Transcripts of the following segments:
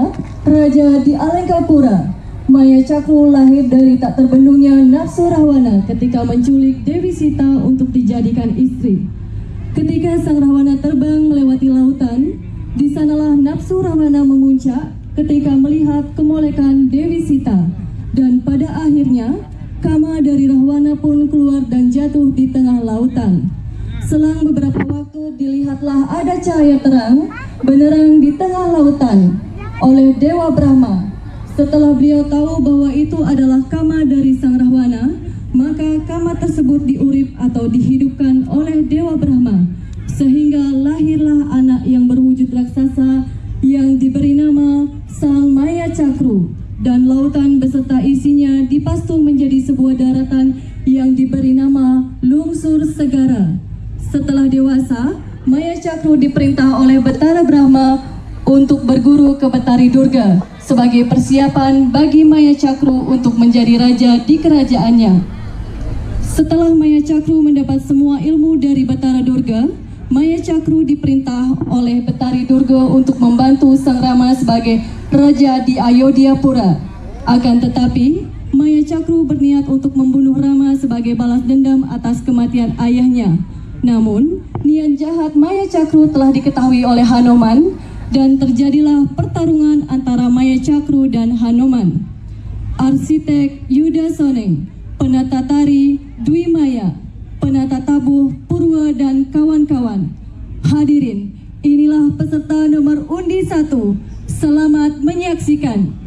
Rahwana, Raja di Alengkapura. Maya Cakru lahir dari tak terbendungnya nafsu Rahwana ketika menculik Dewi Sita untuk dijadikan istri. Ketika sang Rahwana terbang melewati lautan, di sanalah nafsu Rahwana memuncak ketika melihat kemolekan Dewi Sita. Dan pada akhirnya, kama dari Rahwana pun keluar dan jatuh di tengah lautan. Selang beberapa waktu dilihatlah ada cahaya terang benerang di tengah lautan oleh Dewa Brahma. Setelah beliau tahu bahwa itu adalah kama dari sang Rahwana, maka kama tersebut diurip atau dihidupkan oleh Dewa Brahma, sehingga lahirlah anak yang berwujud raksasa yang diberi nama Sang Maya Cakru, dan lautan beserta isinya dipastung menjadi sebuah daratan yang diberi nama Lungsur Segara. Setelah dewasa, Maya Cakru diperintah oleh Betara Brahma untuk berguru ke Betari Durga sebagai persiapan bagi Maya Cakru untuk menjadi raja di kerajaannya. Setelah Maya Cakru mendapat semua ilmu dari Betara Durga, Maya Cakru diperintah oleh Betari Durga untuk membantu Sang Rama sebagai raja di Ayodhyapura. Akan tetapi, Maya Cakru berniat untuk membunuh Rama sebagai balas dendam atas kematian ayahnya. Namun, niat jahat Maya Cakru telah diketahui oleh Hanuman, dan terjadilah pertarungan antara Maya Cakru dan Hanuman. Arsitek Yuda Soneng, penata tari Dwi Maya, penata tabuh Purwa dan kawan-kawan. Hadirin, inilah peserta nomor undi 1. Selamat menyaksikan.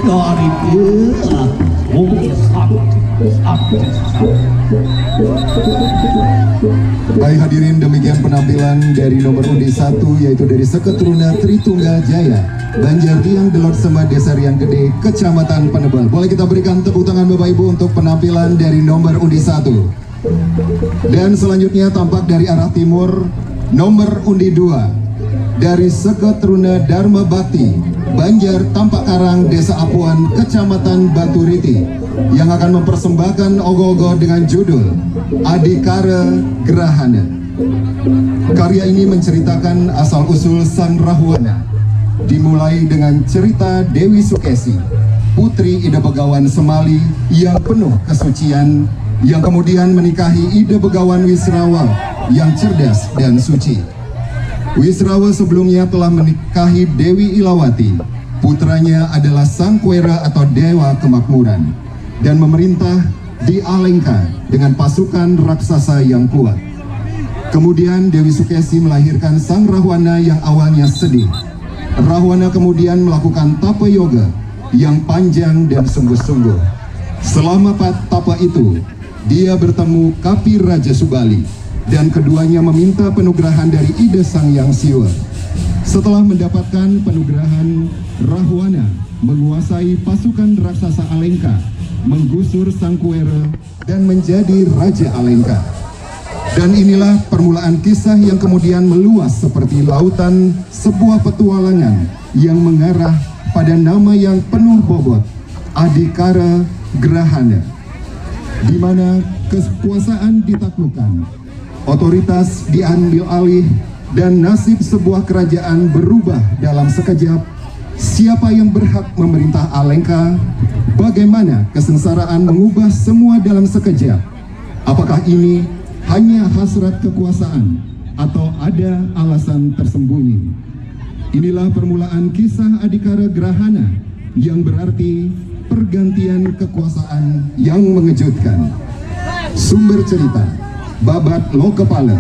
cari dia. Baik hadirin, demikian penampilan dari nomor undi 1 yaitu dari Seketruna Tritunggal Jaya Banjar Riang Delot Sema Desa Riang Gede Kecamatan Penebel. Boleh kita berikan tepuk tangan Bapak Ibu untuk penampilan dari nomor undi 1. Dan selanjutnya tampak dari arah timur nomor undi 2 dari Seketruna Dharma Bakti Banjar Tampak Karang Desa Apuan Kecamatan Baturiti yang akan mempersembahkan ogoh-ogoh dengan judul Adikara Grahana. Karya ini menceritakan asal-usul Sang Rahwana, dimulai dengan cerita Dewi Sukesi, putri Ida Begawan Semali yang penuh kesucian, yang kemudian menikahi Ida Begawan Wisrawa yang cerdas dan suci. Wisrawa sebelumnya telah menikahi Dewi Ilawati, putranya adalah Sang Kwera atau Dewa Kemakmuran, dan memerintah di Alengka dengan pasukan raksasa yang kuat. Kemudian Dewi Sukesi melahirkan Sang Rahwana yang awalnya sedih. Rahwana kemudian melakukan tapa yoga yang panjang dan sungguh-sungguh. Selama tapa itu, dia bertemu Kapi Raja Subali, dan keduanya meminta penugrahan dari Ida Sang Yang Siwa. Setelah mendapatkan penugrahan, Rahwana menguasai pasukan raksasa Alengka, menggusur Sang Kuera dan menjadi Raja Alengka. Dan inilah permulaan kisah yang kemudian meluas seperti lautan sebuah petualangan yang mengarah pada nama yang penuh bobot, Adikara Grahana, di mana kekuasaan ditaklukkan, otoritas diambil alih, dan nasib sebuah kerajaan berubah dalam sekejap. Siapa yang berhak memerintah Alengka? Bagaimana kesengsaraan mengubah semua dalam sekejap? Apakah ini hanya hasrat kekuasaan atau ada alasan tersembunyi? Inilah permulaan kisah Adikara Grahana yang berarti pergantian kekuasaan yang mengejutkan. Sumber cerita Babat Lokepala,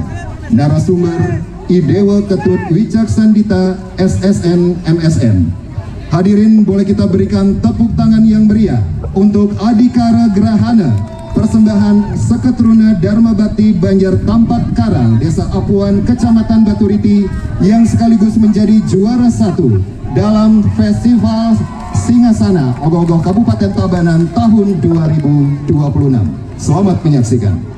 narasumber Idewa Ketut Wicaksandita SSN MSN. Hadirin, boleh kita berikan tepuk tangan yang meriah untuk Adikara Grahana, persembahan Seketruna Dharma Bakti Banjar Tampak Karang Desa Apuan Kecamatan Baturiti yang sekaligus menjadi juara 1 dalam Festival Singasana Ogoh-ogoh Kabupaten Tabanan tahun 2026. Selamat menyaksikan.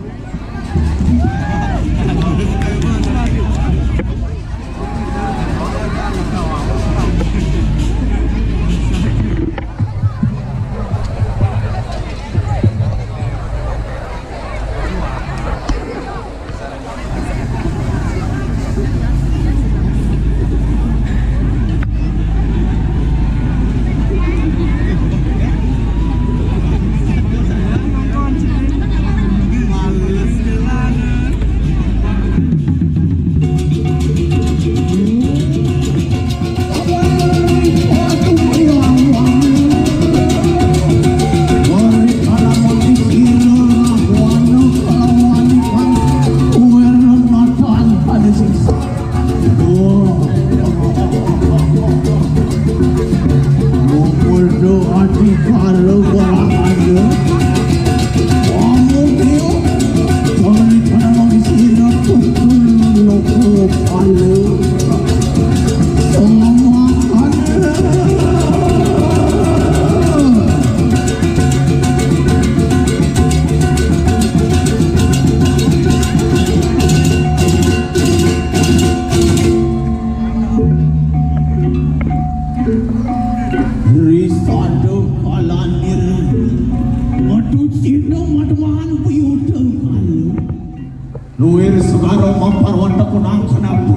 Luir segaro mamparwanda kunang kenapu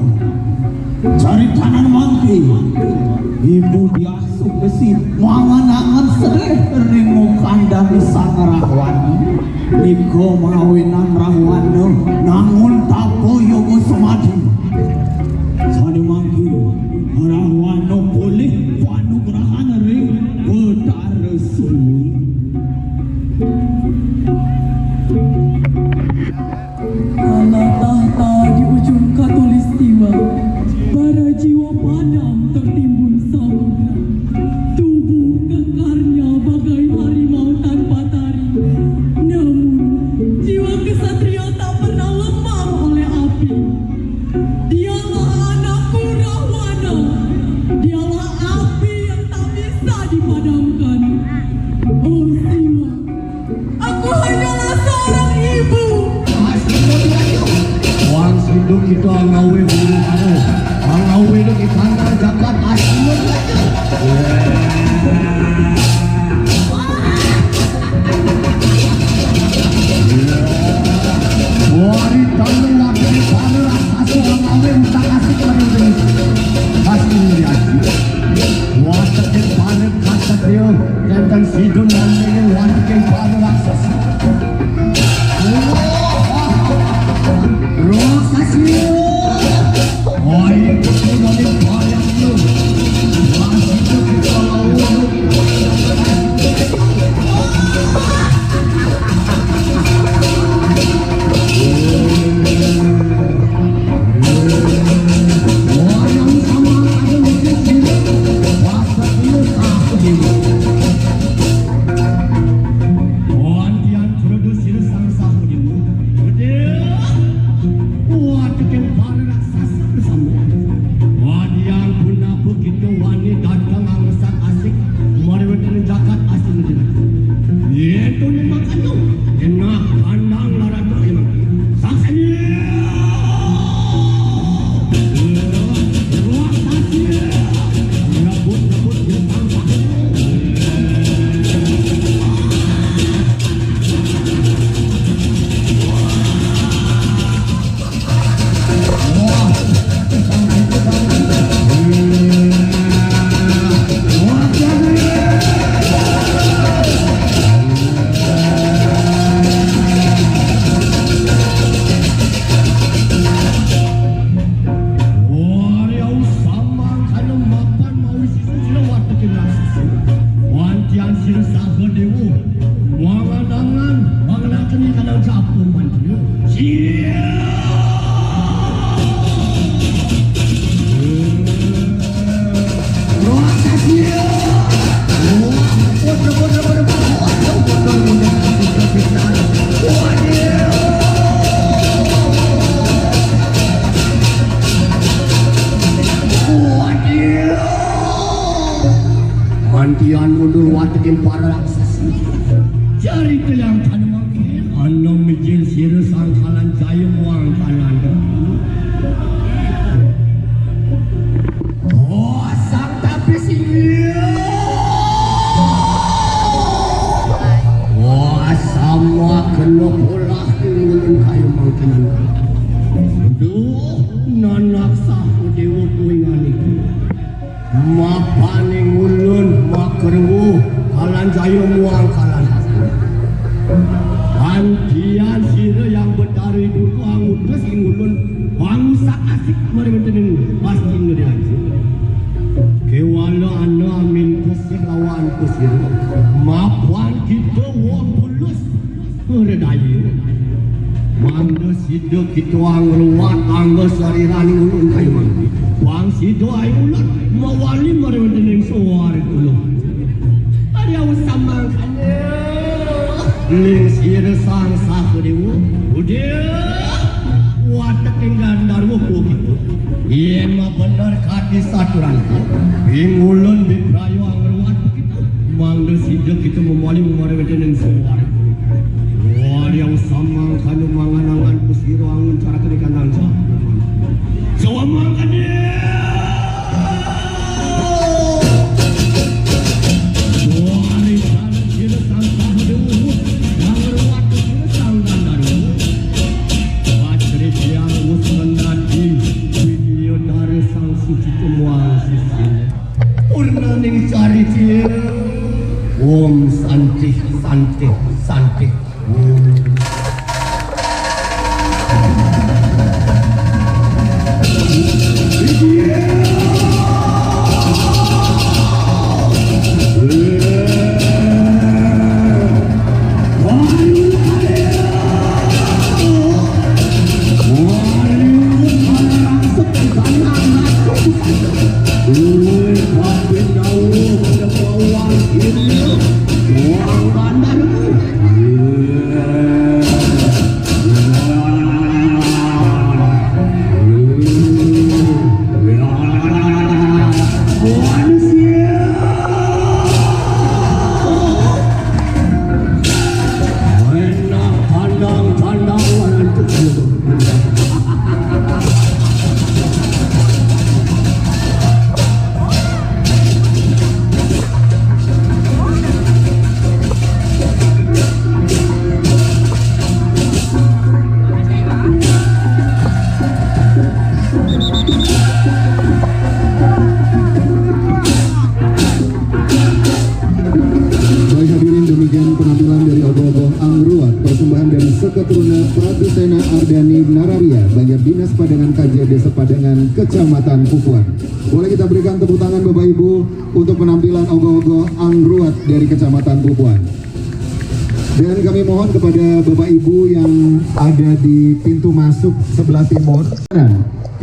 cari tanan mangki ibu diasu besi manganangan sereh ringu kandang Sang Rahwana niko mawinan Rahwana nangun tapo yogo samadhi sani mangki Rahwana boleh panugrahan ring betara suli. Ala tahta di ujung katulistiwa, para jiwa padam tertimbun samudra, tubuh kekal kita ngawe bulu anu ngawe itu ikana jagat asli wari tahu waktu pada asal ngawe tak asik pada asli ini waktu pada kata dia dan sidon dan ini waktu pada asas Mantian mundur watekin para raksasa cari kelihatan makin anda mijil sirah sangkalan jaya muang kananda oh sang tapi sini wah sama kena bolah ngulun kayu makin duh nanak sahu dewa kuingani mapaning ulun makerwu kalan jaya muang kalan antian sira yang betari dulu angutus ingulun bangsa asik mereka pasti ngeriaji kewala ana amin kusir lawan kusir mapan kita wapulus meredaya mangga sido kita angruat angga sarirani ulun kayu mangga bang sido ay ulun mawali mereka suar dulu ada usamang kanya ling sira sang sahadewu udah watak enggandar wuku gitu iya mah benar kadi saturan ingulun biprayo angruat kita mangga sido kita mawali mereka suar wali yang samang kanu manganangan kusiro angun cara kerikan dansa jawa mangkanya wali sana sila sang sahadewu angruat sila sang gandaru patri tiang usmenati video dari sang suci temuang sisil purna ning cari cia om santi santi santi Padangan KJ Desa Padangan, Kecamatan Pupuan. Boleh kita berikan tepuk tangan Bapak Ibu untuk penampilan ogoh-ogoh angruat dari Kecamatan Pupuan. Dan kami mohon kepada Bapak Ibu yang ada di pintu masuk sebelah timur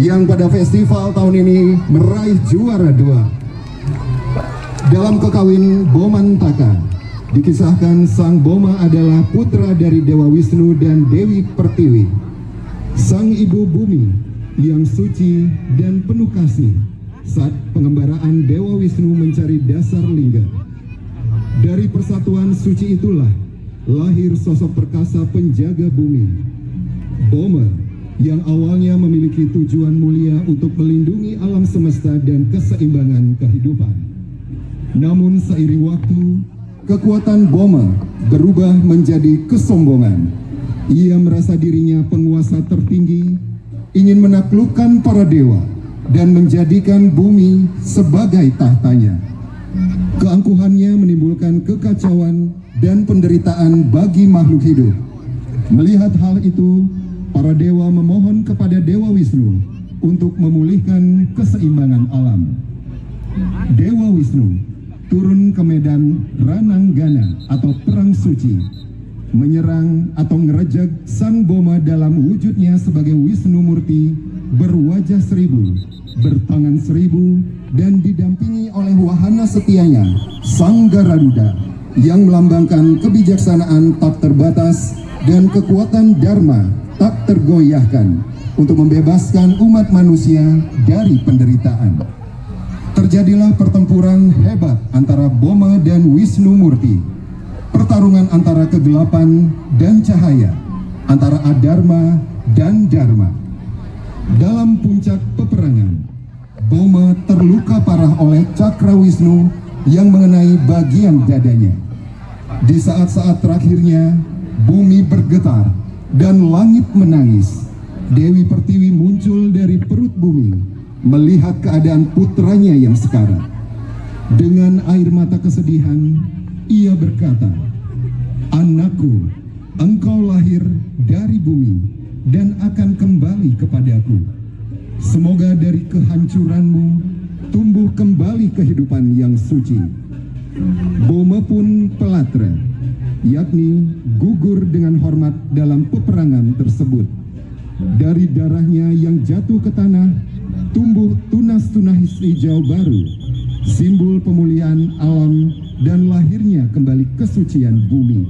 yang pada festival tahun ini meraih juara 2 dalam kekawin Bomantaka. Dikisahkan sang Boma adalah putra dari Dewa Wisnu dan Dewi Pertiwi, sang ibu bumi yang suci dan penuh kasih saat pengembaraan Dewa Wisnu mencari dasar lingga. Dari persatuan suci itulah lahir sosok perkasa penjaga bumi, Boma, yang awalnya memiliki tujuan mulia untuk melindungi alam semesta dan keseimbangan kehidupan. Namun seiring waktu, kekuatan Boma berubah menjadi kesombongan. Ia merasa dirinya penguasa tertinggi, ingin menaklukkan para dewa, dan menjadikan bumi sebagai tahtanya. Keangkuhannya menimbulkan kekacauan dan penderitaan bagi makhluk hidup. Melihat hal itu, para dewa memohon kepada Dewa Wisnu untuk memulihkan keseimbangan alam. Dewa Wisnu turun ke medan Rananggana atau Perang Suci, menyerang atau ngerejek sang Boma dalam wujudnya sebagai Wisnu Murti berwajah 1000, bertangan 1000, dan didampingi oleh wahana setianya, Sang Garuda, yang melambangkan kebijaksanaan tak terbatas dan kekuatan Dharma tak tergoyahkan untuk membebaskan umat manusia dari penderitaan. Terjadilah pertempuran hebat antara Boma dan Wisnu Murti. Pertarungan antara kegelapan dan cahaya, antara adharma dan dharma. Dalam puncak peperangan, Boma terluka parah oleh cakra Wisnu yang mengenai bagian dadanya. Di saat-saat terakhirnya, bumi bergetar dan langit menangis. Dewi Pertiwi muncul dari perut bumi melihat keadaan putranya yang sekarat. Dengan air mata kesedihan, ia berkata, "Anakku, engkau lahir dari bumi dan akan kembali kepadaku. Semoga dari kehancuranmu tumbuh kembali kehidupan yang suci." Boma pun pelatra, yakni gugur dengan hormat dalam peperangan tersebut. Dari darahnya yang jatuh ke tanah, tumbuh tunas-tunas hijau baru, simbol pemulihan alam dan lahirnya kembali kesucian bumi.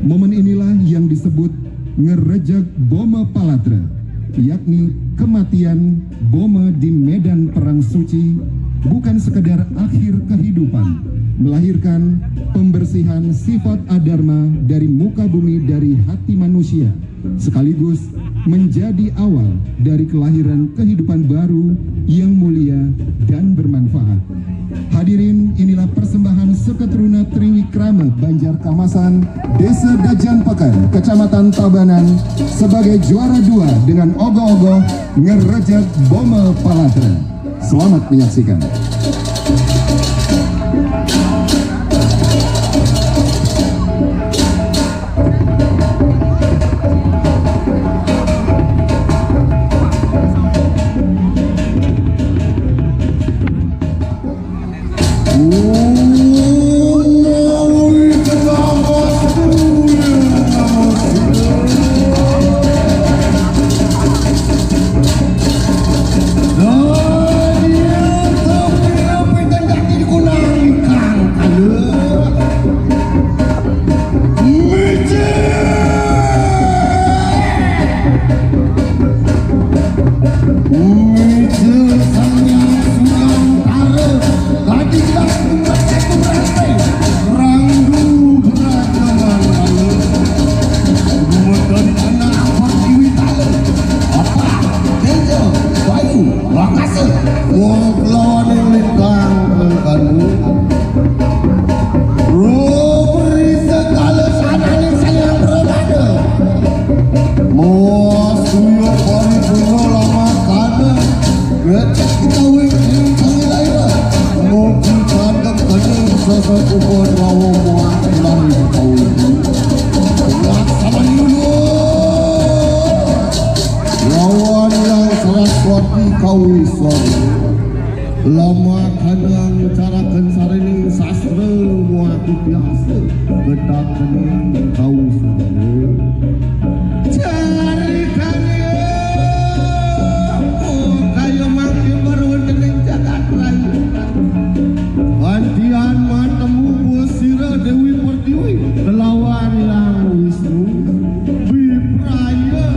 Momen inilah yang disebut ngerejek Boma Palatra, yakni kematian Boma di medan perang suci, bukan sekedar akhir kehidupan, melahirkan pembersihan sifat adharma dari muka bumi dari hati manusia, sekaligus menjadi awal dari kelahiran kehidupan baru yang mulia dan bermanfaat. Hadirin, inilah persembahan Seketruna Triwikrama Banjar Kamasan, Desa Dajan Pekan, Kecamatan Tabanan, sebagai juara 2 dengan ogoh-ogoh ngerejek Boma Palatra. Selamat menyaksikan. Lawan kawisan lama kadang carakan sarining sastra muatu biasa bedak kening kawisan cari kaya kayu makin berwendening jagat raya Bantian matemu Bosira Dewi Pertiwi Kelawan yang Wisnu Bipraya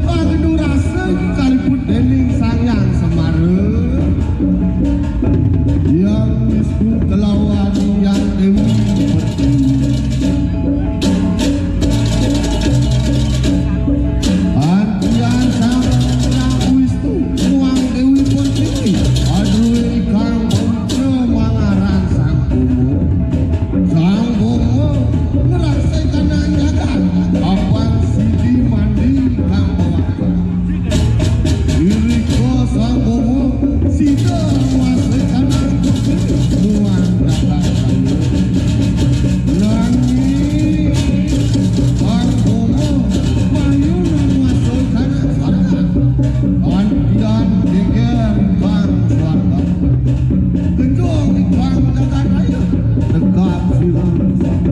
Agdurasa kaliput dening Sangyang Semara Yang Wisnu kelawan yang Dewi Pertiwi Bantian sang Wisnu Muang Dewi Pertiwi Aduh ikang mangaran sang Bomo ngerasakan anjakan Apaan sidi mandi kang bawa Diriko sang Bomo sida ngerasakan muang datang Nangis sang Bomo mayun ngerasakan sarga Antian geger bang suarga Genjong ikang jagat raya tegap silang sang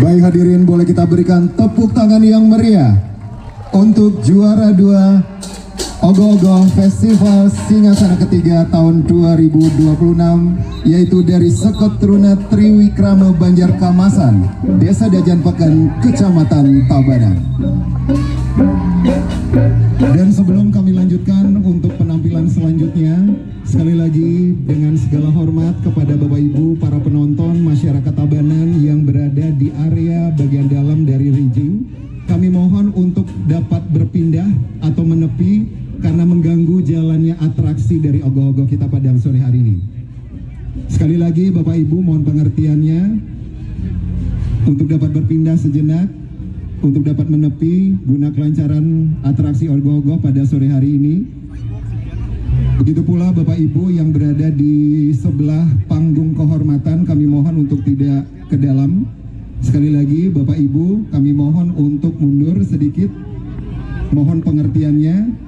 Baik hadirin, boleh kita berikan tepuk tangan yang meriah untuk juara 2 Ogoh-Ogoh Festival Singasana ketiga tahun 2026, yaitu dari Seketruna Triwikrama Banjarkamasan, Desa Dajan Pekan, Kecamatan Tabanan. Dan sebelum kami lanjutkan untuk penampilan selanjutnya, sekali lagi dengan segala hormat kepada Bapak Ibu para penonton masyarakat Tabanan yang berada di area bagian dalam dari ringing, kami mohon untuk dapat berpindah atau menepi karena mengganggu jalannya atraksi dari Ogoh-Ogoh kita pada sore hari ini. Sekali lagi Bapak Ibu mohon pengertiannya untuk dapat berpindah sejenak, untuk dapat menepi guna kelancaran atraksi Ogoh-Ogoh pada sore hari ini. Begitu pula Bapak Ibu yang berada di sebelah panggung kehormatan, kami mohon untuk tidak ke dalam. Sekali lagi Bapak Ibu kami mohon untuk mundur sedikit, mohon pengertiannya.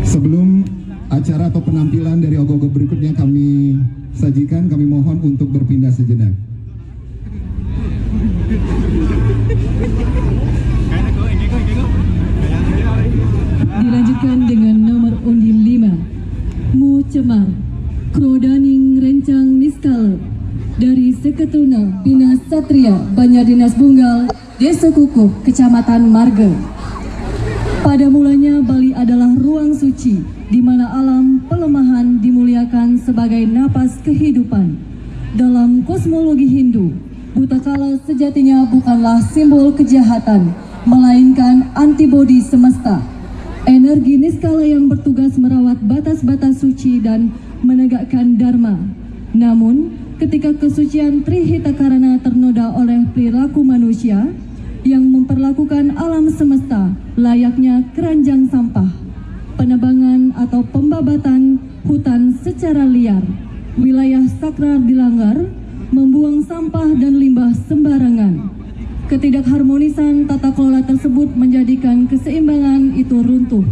Sebelum acara atau penampilan dari Ogoh-Ogoh berikutnya kami sajikan, kami mohon untuk berpindah sejenak. Dilanjutkan dengan nomor undi 5, Mu Cemar, Krodaning Rencang Niskala, dari Seketruna Bina Satria Banjar Dinas Bunggal, Desa Kukuh, Kecamatan Marga. Pada mulanya Bali adalah ruang suci di mana alam pelemahan dimuliakan sebagai napas kehidupan. Dalam kosmologi Hindu, buta kala sejatinya bukanlah simbol kejahatan, melainkan antibodi semesta. Energi niskala yang bertugas merawat batas-batas suci dan menegakkan dharma. Namun, ketika kesucian Trihitakarana ternoda oleh perilaku manusia yang memperlakukan alam semesta layaknya keranjang sampah, penebangan atau pembabatan hutan secara liar, wilayah sakral dilanggar, membuang sampah dan limbah sembarangan. Ketidakharmonisan tata kelola tersebut menjadikan keseimbangan itu runtuh.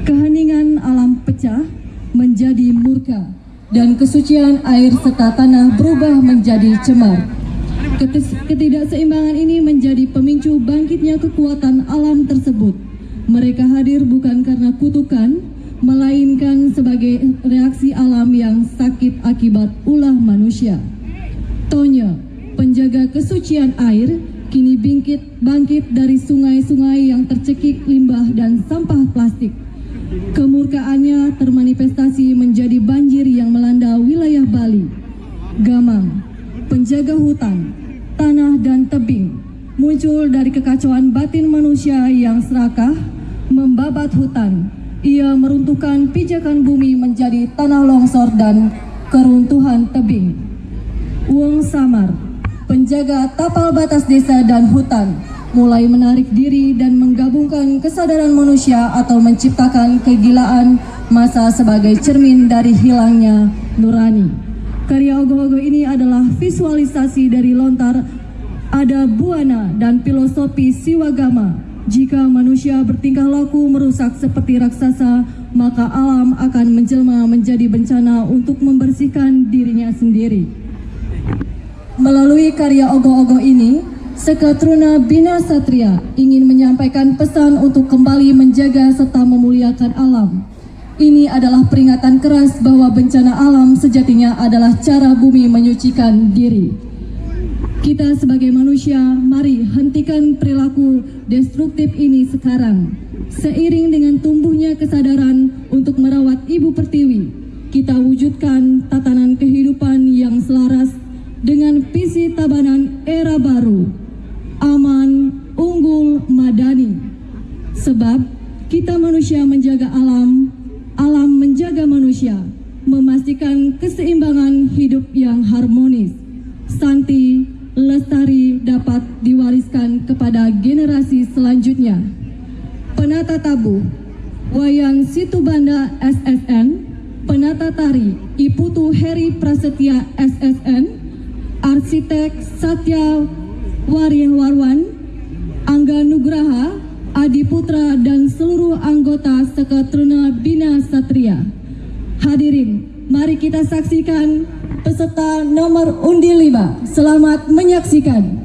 Keheningan alam pecah menjadi murka dan kesucian air serta tanah berubah menjadi cemar. Ketidakseimbangan ini menjadi pemicu bangkitnya kekuatan alam tersebut. Mereka hadir bukan karena kutukan, melainkan sebagai reaksi alam yang sakit akibat ulah manusia. Tonya, penjaga kesucian air, kini bangkit dari sungai-sungai yang tercekik limbah dan sampah plastik. Kemurkaannya termanifestasi menjadi banjir yang melanda wilayah Bali. Gamang, penjaga hutan, tanah dan tebing, muncul dari kekacauan batin manusia yang serakah, membabat hutan. Ia meruntuhkan pijakan bumi menjadi tanah longsor dan keruntuhan tebing. Wong Samar, penjaga tapal batas desa dan hutan, mulai menarik diri dan menggabungkan kesadaran manusia atau menciptakan kegilaan massa sebagai cermin dari hilangnya nurani. Karya Ogoh-Ogoh ini adalah visualisasi dari lontar ada buana dan filosofi siwagama. Jika manusia bertingkah laku merusak seperti raksasa, maka alam akan menjelma menjadi bencana untuk membersihkan dirinya sendiri. Melalui karya Ogoh-Ogoh ini, Seketruna Bina Satria ingin menyampaikan pesan untuk kembali menjaga serta memuliakan alam. Ini adalah peringatan keras bahwa bencana alam sejatinya adalah cara bumi menyucikan diri. Kita sebagai manusia, mari hentikan perilaku destruktif ini sekarang. Seiring dengan tumbuhnya kesadaran untuk merawat Ibu Pertiwi, kita wujudkan tatanan kehidupan yang selaras dengan visi Tabanan era baru, aman, unggul, madani. Sebab kita manusia menjaga alam, alam menjaga manusia, memastikan keseimbangan hidup yang harmonis, santi, lestari dapat diwariskan kepada generasi selanjutnya. Penata tabuh, Wayan Situbanda SSN, penata tari Iputu Heri Prasetya SSN, arsitek Satya Warwan, Angga Nugraha, Adi Putra dan seluruh anggota Seketruna Bina Satria. Hadirin, mari kita saksikan peserta nomor undi 5. Selamat menyaksikan.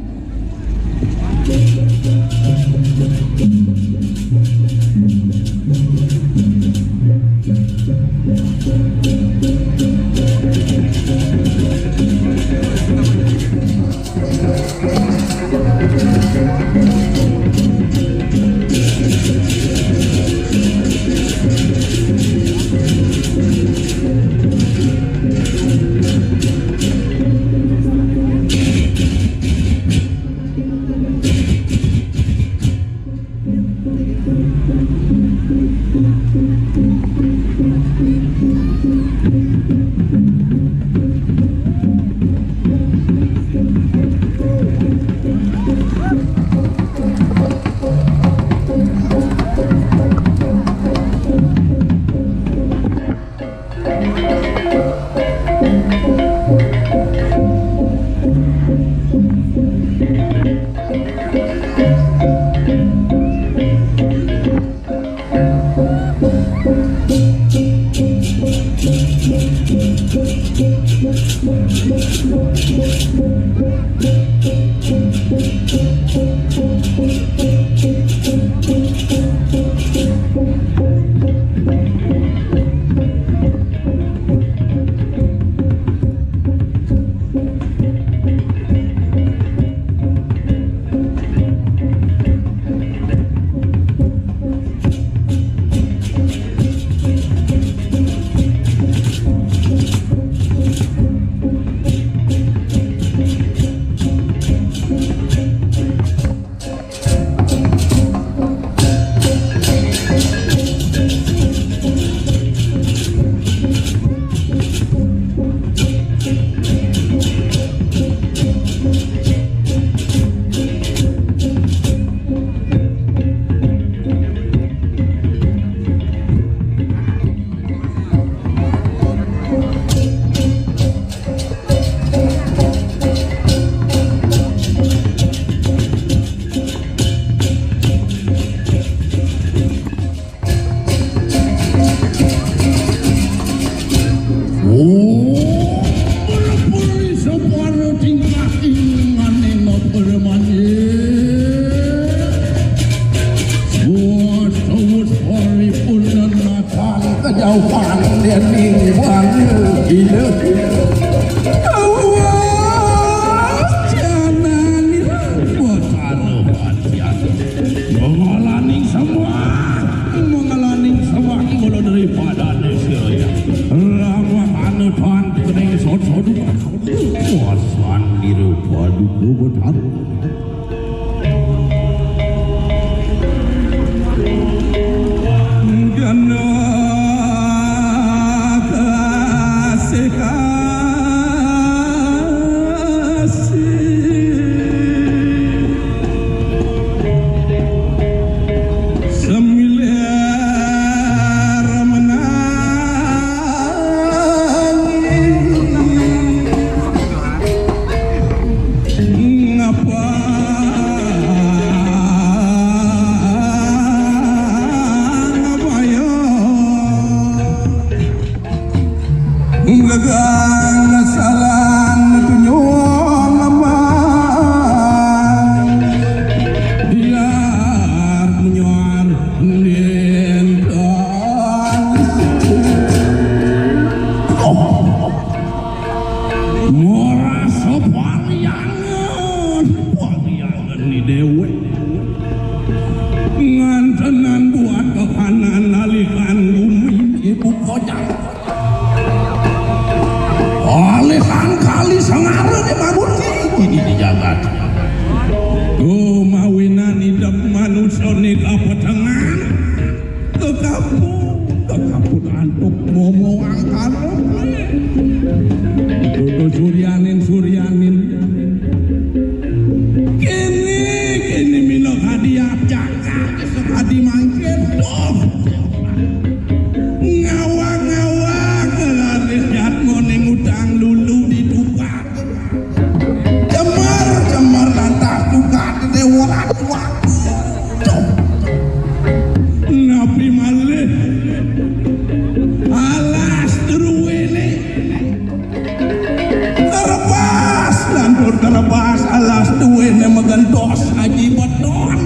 bos haji beton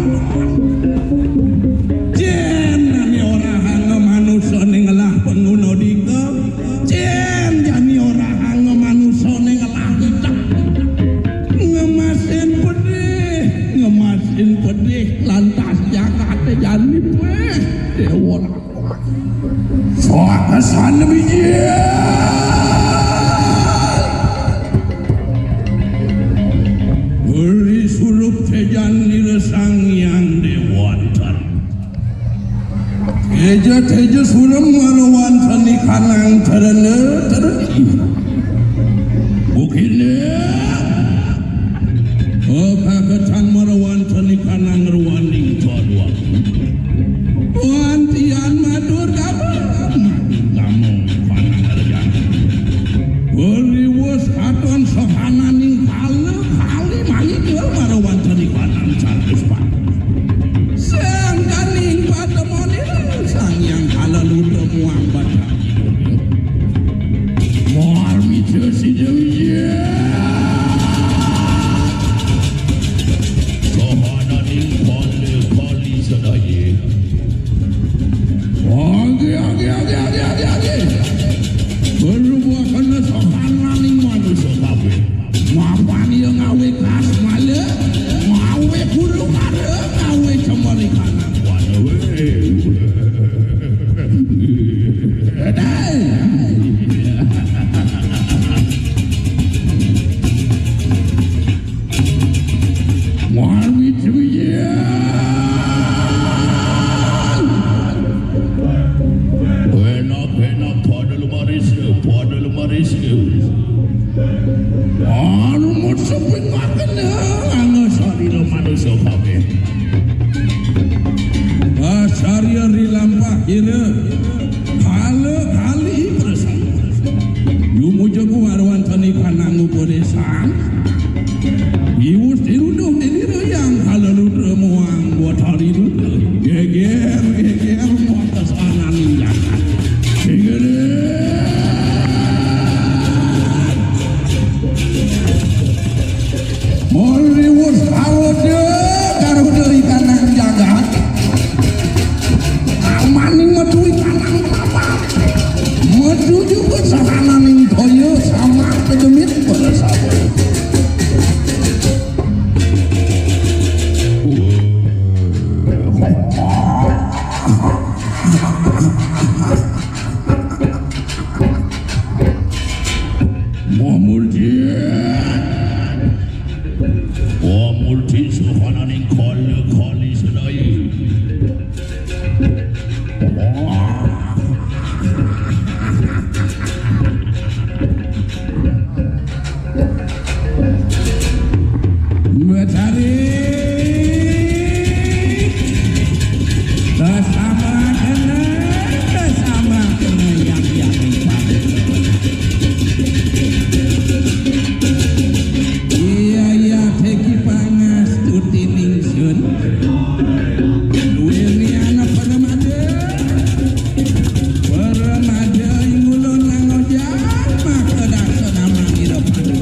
jen ni orang manusia nengelah pengguna dika jen jani orang manusia nengelah kita ngemasin pedih lantas Jakarta jani peh dewa soal kesan biji beri surup tejan niresang yang dewantan teja suram marawan sani kanang terene bukine kecan marawan sani kanang ruwaning dua wantian matur kamu panang arjan beri wus katon sohananing kali mangi dia marawan sani kanang cartus pan sang kaning patemoni sang yang halalu muang baca moar mitu si dewi sohananing kali sedaya agi berubah kena sohananing manusia kabeh ngapani yang ngawe kas male ngawe kudu kare ngawe kembali kanan waduh Marmi cuya enak pada lumaris anu mau sepik makan anu sari lo manusia kabeh asari rilampah kira kali bersama yumu jago arwan tani kanangu kodesan iwus diruduk diri yang halalu remuang buat hari itu geger muat kesanan jangan geger moriwus karude ikanang jagat amaning metu ikanang papa metu juga sahananing toyo sama kedemit pada sabar multi sohananing kali sedaya mencari bersama kena yang iya teki panas tutining sun duweni anak peremade ingulun nang ojak maka dasar nama ira padu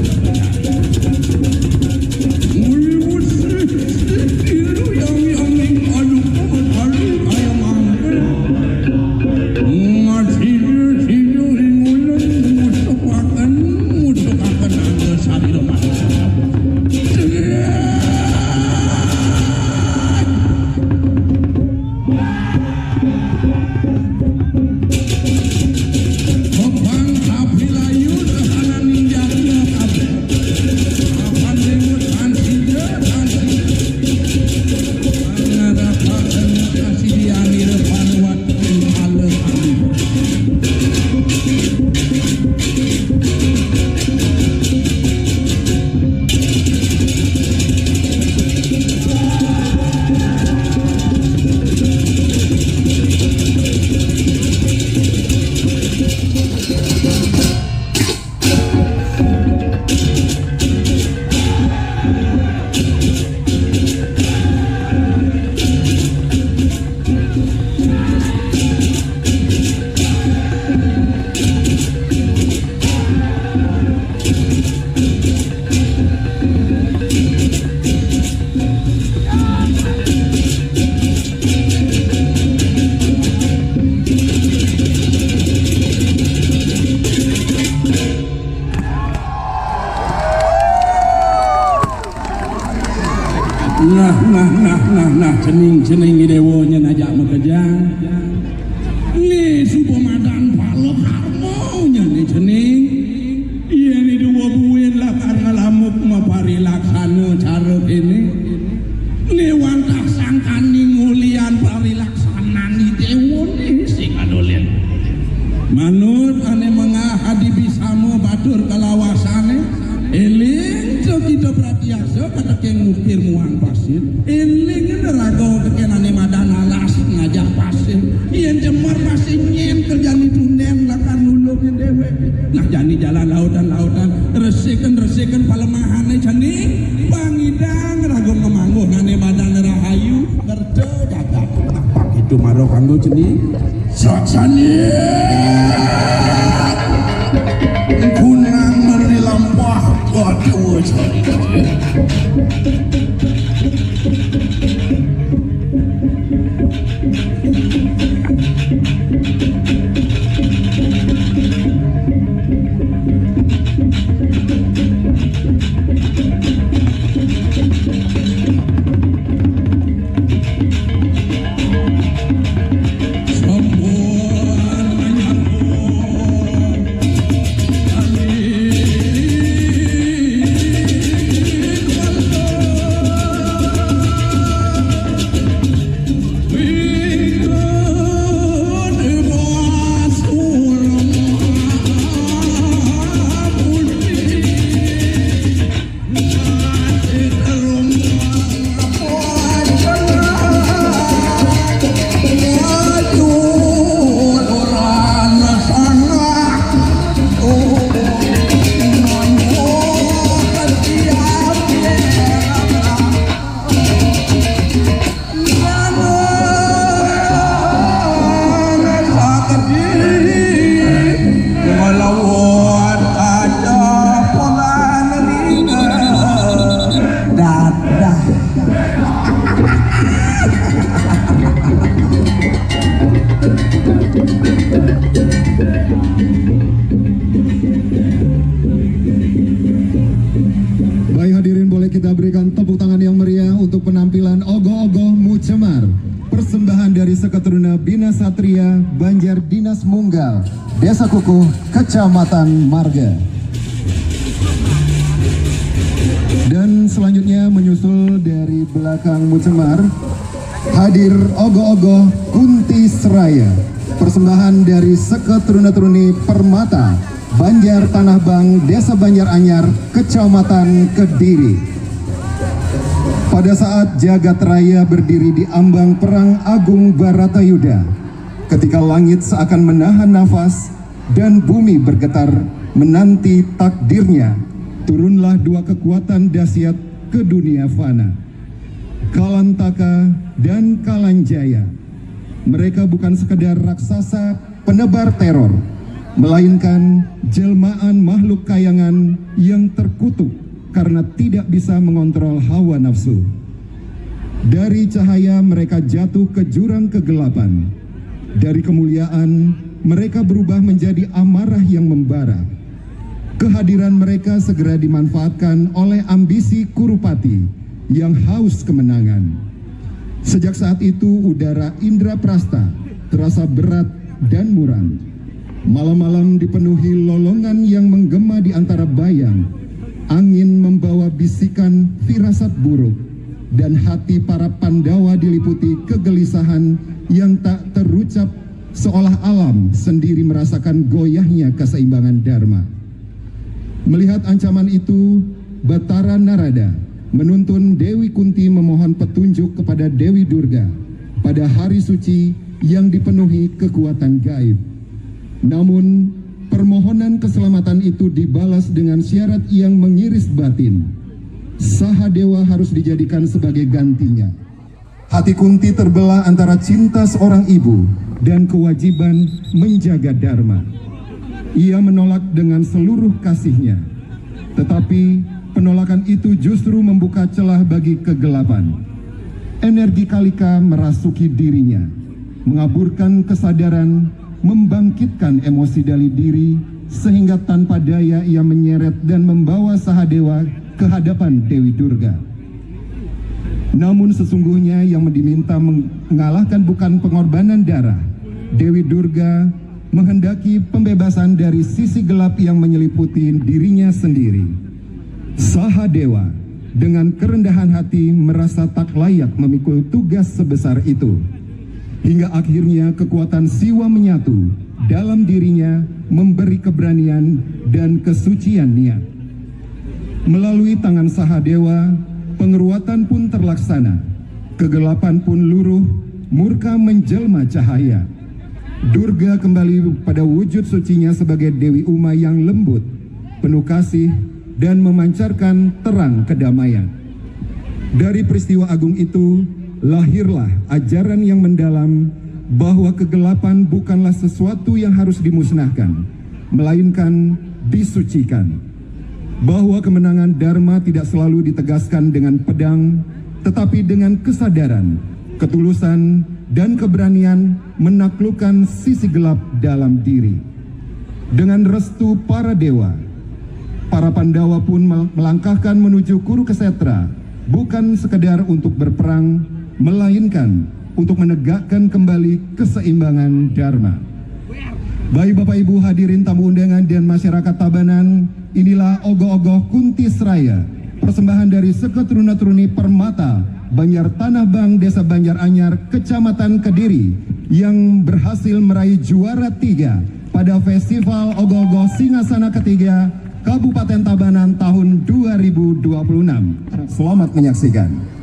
Nah, cening dewonya najak makejang. Nih supamadan palok harmonya nih cening. Iya nih dua buin lah karena lamuk mapari laksana cara ini. Nih wantah sangkani ngulian pari laksana nih dewo nih sing adolen. Manut ane mengahadi bisamu batur kalawasane. Eling so kita pratiasa kata keng ngukir muang pasir. Eling nerago kekenane madana las ngajak pasir. Ien jemar pasir nyen kerjani tunden lakan nulungnya dewe. Nah jani jalan lautan reseken palemahane jani pangidang rago ngemangguh ngane madana rahayu kerja jagat. Apa itu maro kanggo jeni? Saksani kunang meri lampah waduh Baik hadirin, boleh kita berikan tepuk tangan yang meriah untuk penampilan Ogoh-Ogoh Mucemar, persembahan dari Seketruna Bina Satria Banjar Dinas Munggal, Desa Kukuh, Kecamatan Marga. Dan selanjutnya menyusul dari belakang Mucemar, hadir Ogoh-Ogoh Kunti Seraya, persembahan dari Seketruna-truni Permata Banjar Tanah Bang, Desa Banjar Anyar, Kecamatan Kediri. Pada saat jagat raya berdiri di ambang Perang Agung Baratayuda, ketika langit seakan menahan nafas dan bumi bergetar menanti takdirnya, turunlah dua kekuatan dahsyat ke dunia fana, Kalantaka dan Kalanjaya. Mereka bukan sekedar raksasa penebar teror, melainkan jelmaan makhluk kayangan yang terkutuk karena tidak bisa mengontrol hawa nafsu. Dari cahaya mereka jatuh ke jurang kegelapan. Dari kemuliaan mereka berubah menjadi amarah yang membara. Kehadiran mereka segera dimanfaatkan oleh ambisi Kurupati yang haus kemenangan. Sejak saat itu udara Indraprasta terasa berat dan muram. Malam-malam dipenuhi lolongan yang menggema di antara bayang. Angin membawa bisikan firasat buruk, dan hati para Pandawa diliputi kegelisahan yang tak terucap, seolah alam sendiri merasakan goyahnya keseimbangan Dharma. Melihat ancaman itu, Batara Narada menuntun Dewi Kunti memohon petunjuk kepada Dewi Durga pada hari suci yang dipenuhi kekuatan gaib. Namun, permohonan keselamatan itu dibalas dengan syarat yang mengiris batin. Sahadewa harus dijadikan sebagai gantinya. Hati Kunti terbelah antara cinta seorang ibu dan kewajiban menjaga Dharma. Ia menolak dengan seluruh kasihnya, tetapi penolakan itu justru membuka celah bagi kegelapan. Energi Kalika merasuki dirinya, mengaburkan kesadaran, membangkitkan emosi dari diri, sehingga tanpa daya ia menyeret dan membawa Sahadewa ke hadapan Dewi Durga. Namun sesungguhnya yang diminta mengalahkan bukan pengorbanan darah. Dewi Durga menghendaki pembebasan dari sisi gelap yang menyeliputi dirinya sendiri. Sahadewa dengan kerendahan hati merasa tak layak memikul tugas sebesar itu. Hingga akhirnya kekuatan siwa menyatu dalam dirinya, memberi keberanian dan kesucian niat. Melalui tangan Sahadewa, pengeruatan pun terlaksana. Kegelapan pun luruh, murka menjelma cahaya. Durga kembali pada wujud sucinya sebagai Dewi Uma yang lembut, penuh kasih, dan memancarkan terang kedamaian. Dari peristiwa agung itu, lahirlah ajaran yang mendalam bahwa kegelapan bukanlah sesuatu yang harus dimusnahkan, melainkan disucikan. Bahwa kemenangan Dharma tidak selalu ditegaskan dengan pedang, tetapi dengan kesadaran, ketulusan, dan keberanian menaklukkan sisi gelap dalam diri. Dengan restu para dewa, para Pandawa pun melangkahkan menuju Kurukshetra, bukan sekedar untuk berperang, melainkan untuk menegakkan kembali keseimbangan Dharma. Baik Bapak Ibu hadirin tamu undangan dan masyarakat Tabanan, inilah ogoh-ogoh Kuntisraya, persembahan dari Seketuruna-turuni Permata, Banjar Tanah Bang, Desa Banjar Anyar, Kecamatan Kediri, yang berhasil meraih juara 3 pada Festival Ogoh-ogoh Singasana ketiga Kabupaten Tabanan tahun 2026. Selamat menyaksikan.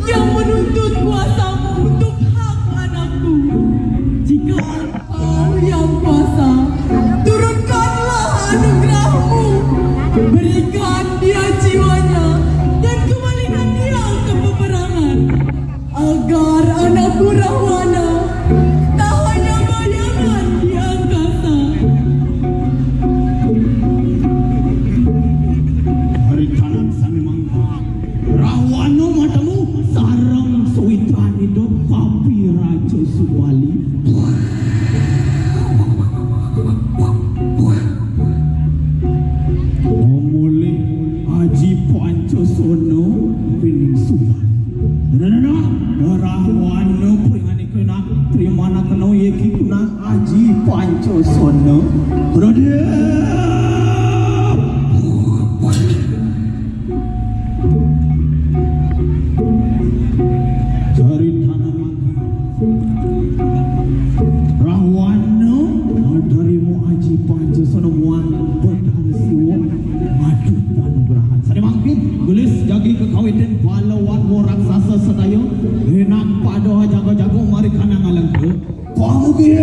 Yang menuntut kuasamu untuk hak anakku. Jika engkau yang kuasa, turunkanlah anugerahmu, berikan dia jiwanya dan kembalikan dia ke peperangan, agar anakku Rahwana tak hanya bayangan di angkasa. Hari kanan sami mangga Rahwana matamu sarang suwitan hidup Papi Raja Subali. Omole Haji Pancosono Pining Subali. Nana Rahwana pringani kena primana kena yeki kuna Haji Pancosono. Brother Rahwana darimu Haji Pancosono muang bertahan siwa madu panugrahan sari mangkit gelis jagi kekawitan pahlawan mo raksasa sedaya enak padoa jago-jago mari kana ngalengke pamugi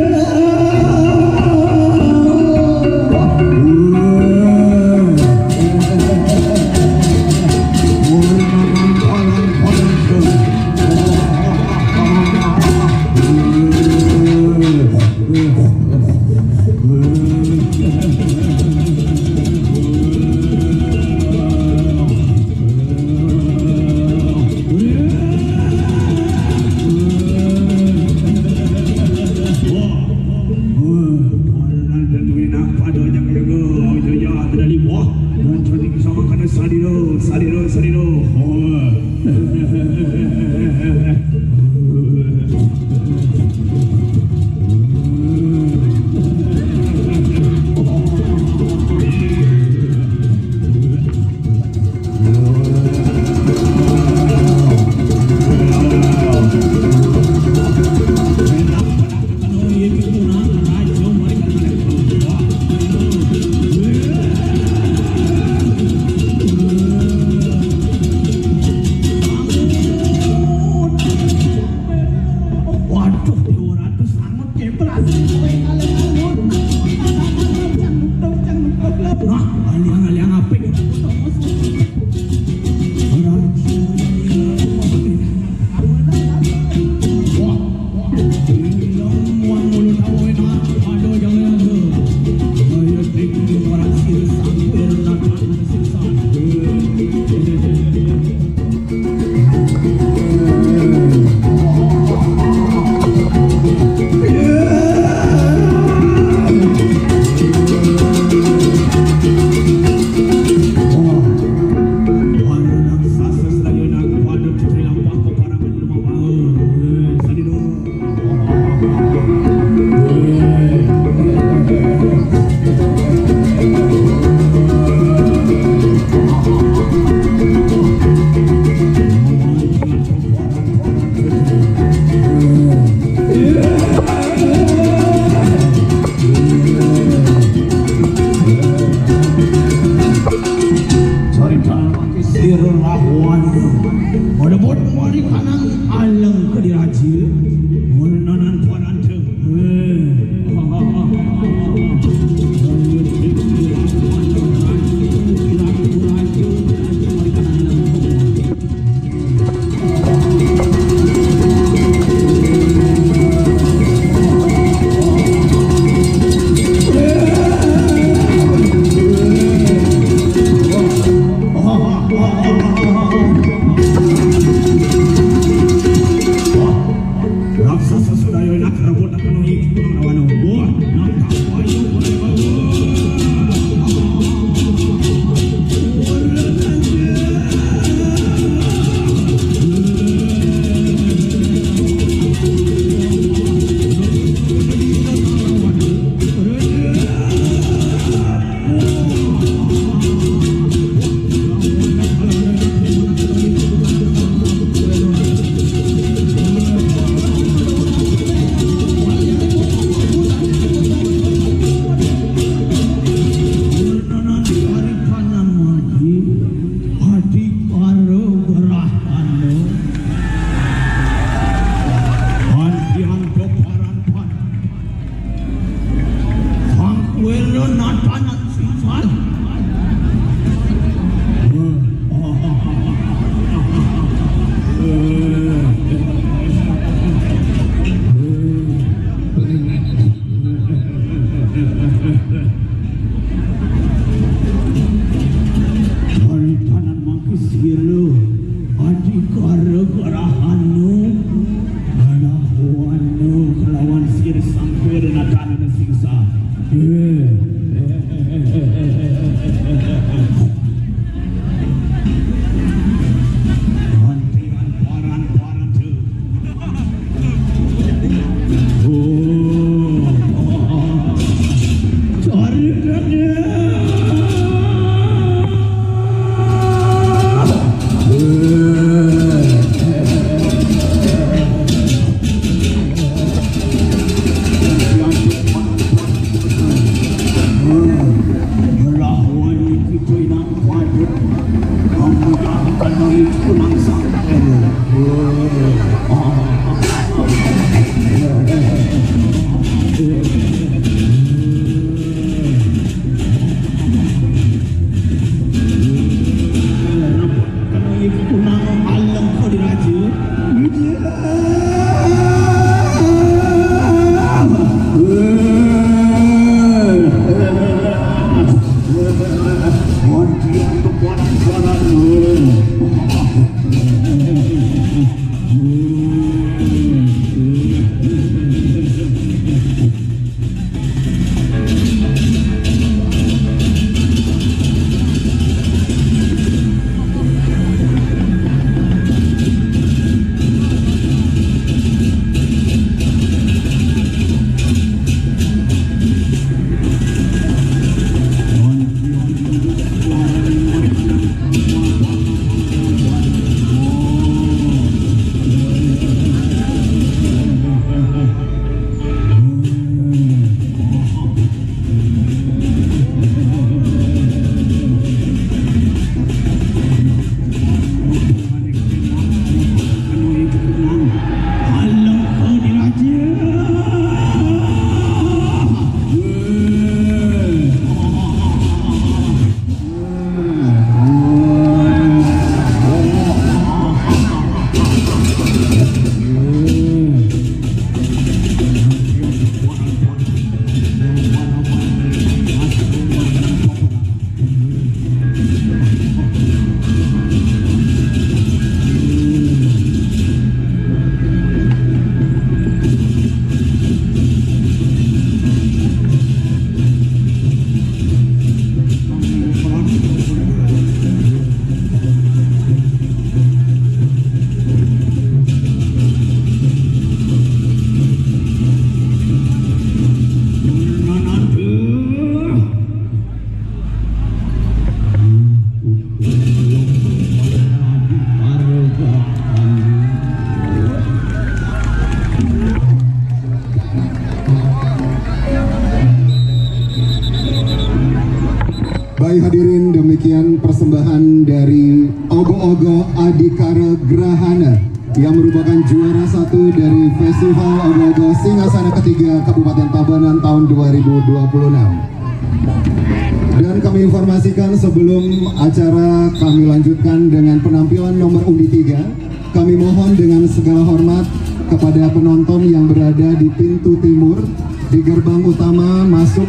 Baik hadirin, demikian persembahan dari Ogo-Ogo Adikara Grahana yang merupakan juara 1 dari Festival Ogo-Ogo Singasana ketiga Kabupaten Tabanan tahun 2026. Dan kami informasikan sebelum acara kami lanjutkan dengan penampilan nomor undi 3. Kami mohon dengan segala hormat kepada penonton yang berada di pintu timur di gerbang utama masuk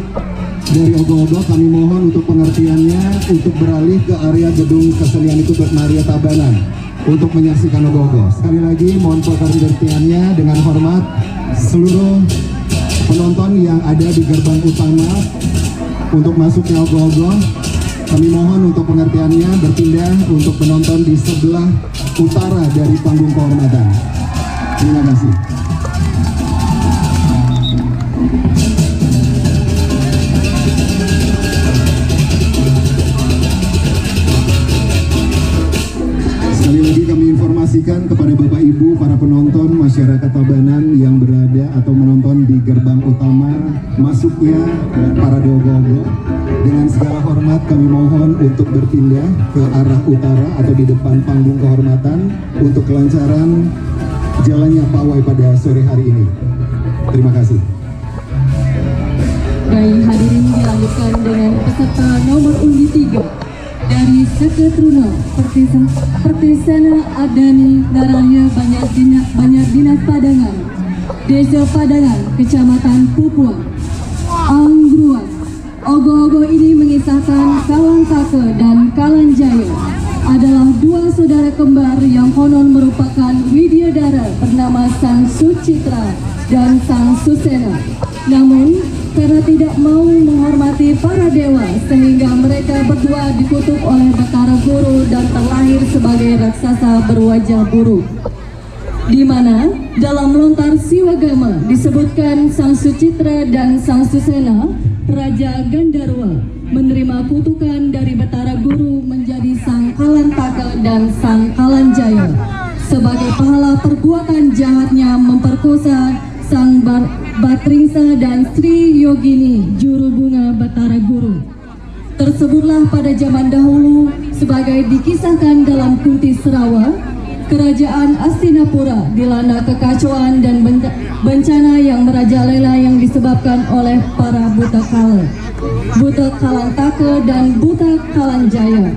dari Ogo-Ogo, kami mohon untuk pengertiannya untuk beralih ke area gedung kesenian Ikut Maria Tabanan untuk menyaksikan Ogo-Ogo. Sekali lagi mohon pengertiannya dengan hormat seluruh penonton yang ada di gerbang utama untuk masuknya Ogo-Ogo. Kami mohon untuk pengertiannya berpindah untuk penonton di sebelah utara dari panggung kehormatan. Terima kasih. Sekali lagi kami informasikan kepada Bapak Ibu, para penonton masyarakat Tabanan yang berada atau menonton di gerbang utama masuknya para Ogo-Ogo, dengan segala hormat kami mohon untuk berpindah ke arah utara atau di depan panggung kehormatan untuk kelancaran jalannya pawai pada sore hari ini. Terima kasih. Baik hadirin, dilanjutkan dengan peserta nomor undi 3 dari Seketruna Pertisana Adani Naraya Banjar Dinas Padangan, Desa Padangan, Kecamatan Pupuang, Anggruan. Ogo-Ogo ini mengisahkan Kalang Take dan Kalang Jaya adalah dua saudara kembar yang konon merupakan widyadara bernama Sang Sucitra dan Sang Susena. Namun karena tidak mau menghormati para dewa sehingga mereka berdua dikutuk oleh Batara Guru dan terlahir sebagai raksasa berwajah buruk, di mana dalam lontar Siwagama disebutkan Sang Sucitra dan Sang Susena, Raja Gandarwa, menerima kutukan dari Batara Guru menjadi Sang Kalang Take dan Sang Kalang Jaya sebagai pahala perbuatan jahatnya memperkosa Sang Batringsa dan Sri Yogini, juru bunga Batara Guru. Tersebutlah pada zaman dahulu sebagai dikisahkan dalam Kunti Serawa, Kerajaan Astinapura dilanda kekacauan dan bencana yang merajalela yang disebabkan oleh para buta kala, buta Kalang Take dan buta Kalang Jaya.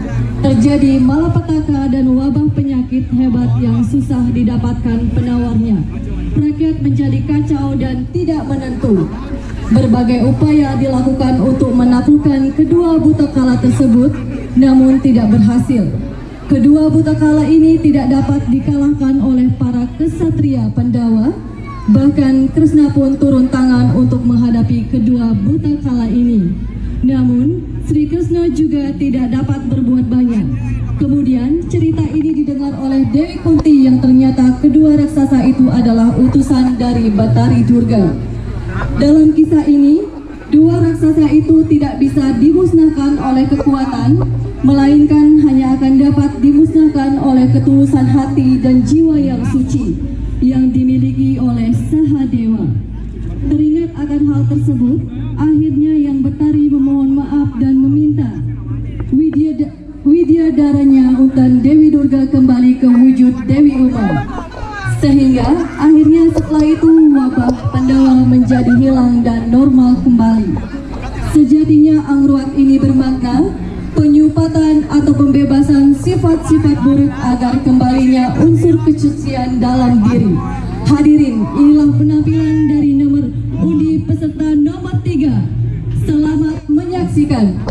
Terjadi malapetaka dan wabah penyakit hebat yang susah didapatkan penawarnya. Rakyat menjadi kacau dan tidak menentu. Berbagai upaya dilakukan untuk menaklukkan kedua buta kala tersebut, namun tidak berhasil. Kedua buta kala ini tidak dapat dikalahkan oleh para kesatria Pandawa. Bahkan Kresna pun turun tangan untuk menghadapi kedua buta kala ini. Namun Sri Kresna juga tidak dapat berbuat banyak. Kemudian cerita ini didengar oleh Dewi Kunti yang ternyata kedua raksasa itu adalah utusan dari Batari Durga. Dalam kisah ini, dua raksasa itu tidak bisa dimusnahkan oleh kekuatan, melainkan hanya akan dapat dimusnahkan oleh ketulusan hati dan jiwa yang suci yang dimiliki oleh Sahadewa. Teringat akan hal tersebut, akhirnya yang Batari memohon maaf dan meminta widyadaranya dan Dewi Durga kembali ke wujud Dewi Uma. Sehingga akhirnya setelah itu wabah Pandawa menjadi hilang dan normal kembali. Sejatinya Angruat ini bermakna penyupatan atau pembebasan sifat-sifat buruk agar kembalinya unsur kesucian dalam diri. Hadirin, inilah penampilan dari nomor undi peserta nomor 3. Selamat menyaksikan.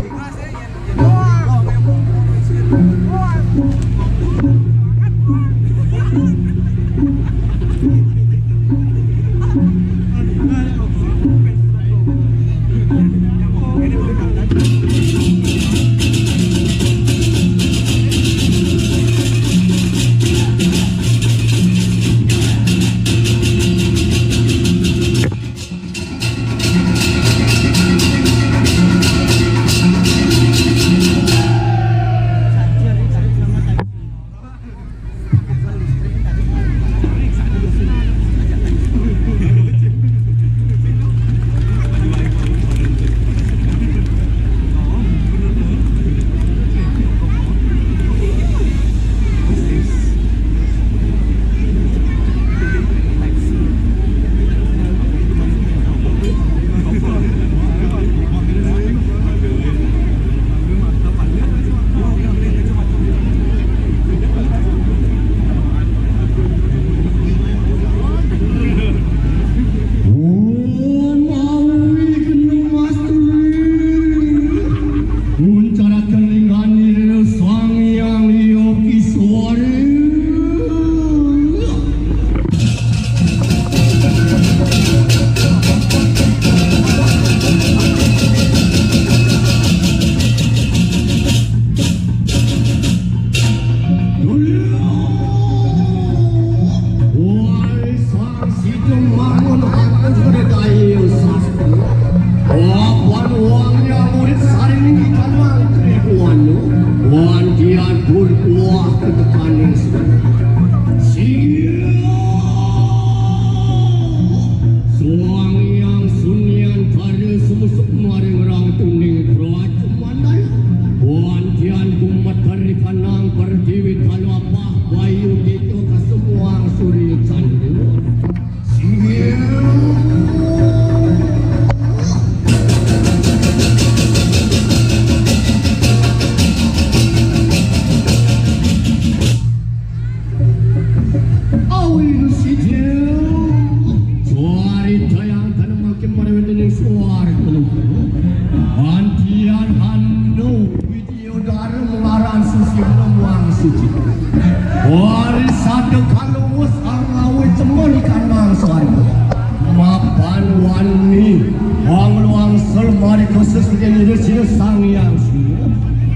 mari khusus dengan sila sang yang siwa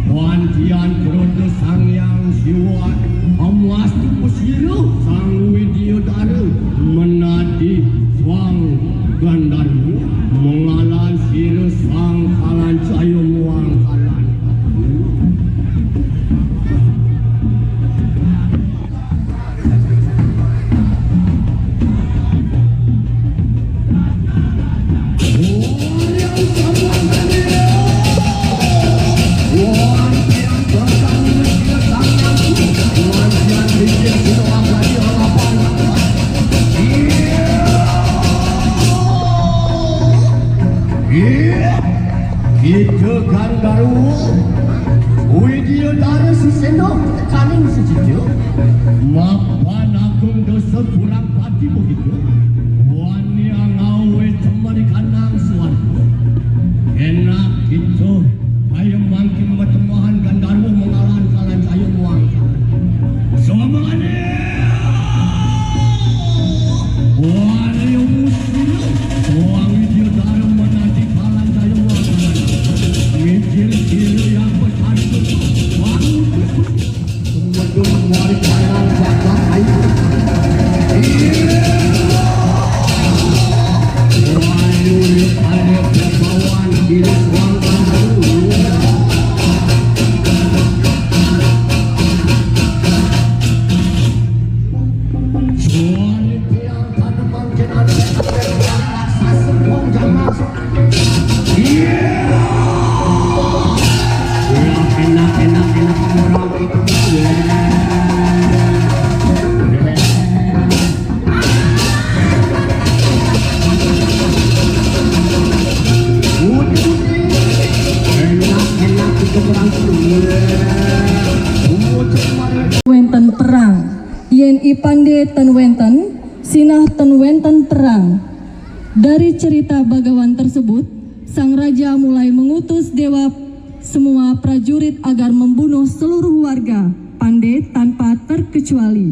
wantian keroda sang yang siwa amas pusira sang widyodara menadi wang gandaru mengalan sila sang kalan cayo muang kalan Kita Gandaru widyodara siseno tekaning sejijo mapan agung dosa kurang pati begitu wani angawe temani kanang suarga enak itu ayo mangkin matemahan Gandaru mengalan kalan saya muang somangane wani yang muslim wang widyodara menanti kalan saya muang mikir-mikir yang bertani wangi semua dulu mari kanan belakang ayo wangi ada perbawan di ruang Gandaru suami tiang tanaman jenazah rasa sepong jamas enak orang itu enak itu orang Wenten perang, yen ipande ten wenten, sinah ten wenten perang. Dari cerita bagawan tersebut, sang raja mulai mengutus dewa semua prajurit agar membunuh seluruh warga Pandey tanpa terkecuali.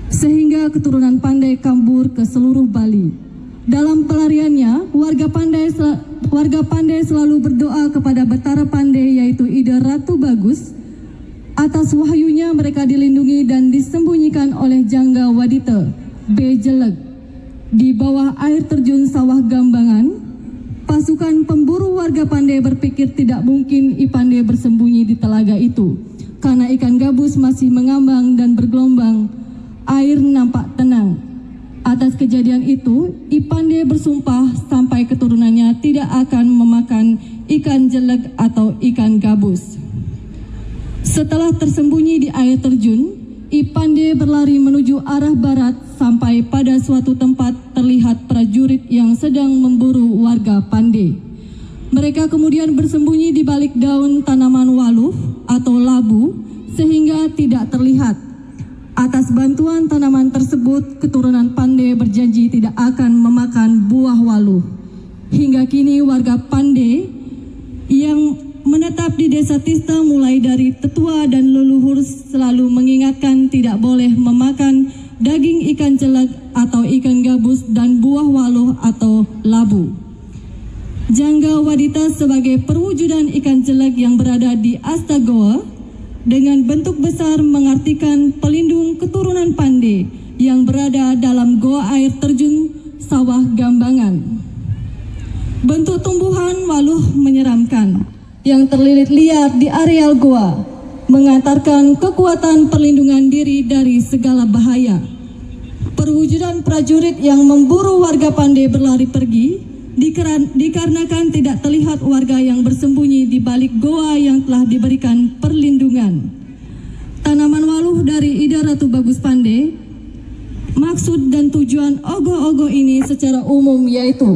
Sehingga keturunan Pandey kabur ke seluruh Bali. Dalam pelariannya, warga Pandey selalu berdoa kepada Betara Pandey yaitu Ida Ratu Bagus. Atas wahyunya mereka dilindungi dan disembunyikan oleh Jangga Wadita B. Jeleg. Di bawah air terjun Sawah Gambangan, pasukan pemburu warga Pandey berpikir tidak mungkin Ipandey bersembunyi di telaga itu karena ikan gabus masih mengambang dan bergelombang, air nampak tenang. Atas kejadian itu, Ipandey bersumpah sampai keturunannya tidak akan memakan ikan jeleg atau ikan gabus. Setelah tersembunyi di air terjun, Ipandey berlari menuju arah barat sampai pada suatu tempat terlihat prajurit yang sedang memburu warga Pandey. Mereka kemudian bersembunyi di balik daun tanaman waluh atau labu sehingga tidak terlihat. Atas bantuan tanaman tersebut, keturunan Pandey berjanji tidak akan memakan buah waluh. Hingga kini warga Pandey yang menetap di desa Tista mulai dari tetua dan leluhur selalu mengingatkan tidak boleh memakan daging ikan jeleg atau ikan gabus dan buah waluh atau labu. Jangga Wadita sebagai perwujudan ikan jeleg yang berada di Astagoa dengan bentuk besar mengartikan pelindung keturunan Pandey yang berada dalam goa air terjun Sawah Gambangan. Bentuk tumbuhan waluh menyeramkan yang terlilit liar di areal goa, mengantarkan kekuatan perlindungan diri dari segala bahaya. Perwujudan prajurit yang memburu warga Pandey berlari pergi, dikarenakan tidak terlihat warga yang bersembunyi di balik goa yang telah diberikan perlindungan. Tanaman waluh dari Ida Ratu Bagus Pandey, maksud dan tujuan ogoh-ogoh ini secara umum yaitu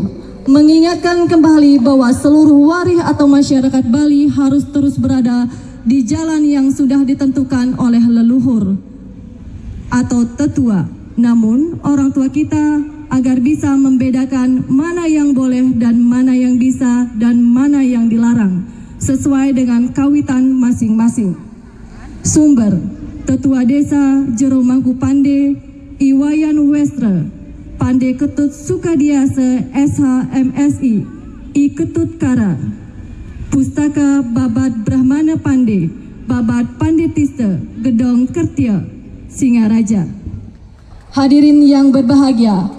mengingatkan kembali bahwa seluruh warih atau masyarakat Bali harus terus berada di jalan yang sudah ditentukan oleh leluhur atau tetua. Namun orang tua kita agar bisa membedakan mana yang boleh dan mana yang bisa dan mana yang dilarang sesuai dengan kawitan masing-masing. Sumber: Tetua Desa Jero Mangku Pandey, Iwayan Westre, Pandey Ketut Sukadiase SH MSI, I Ketut Kara, Pustaka Babat Brahmana Pande, Babat Panditista, Gedong Kertia, Singaraja. Hadirin yang berbahagia,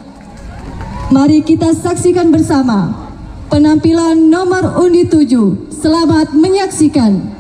mari kita saksikan bersama penampilan nomor undi 7. Selamat menyaksikan.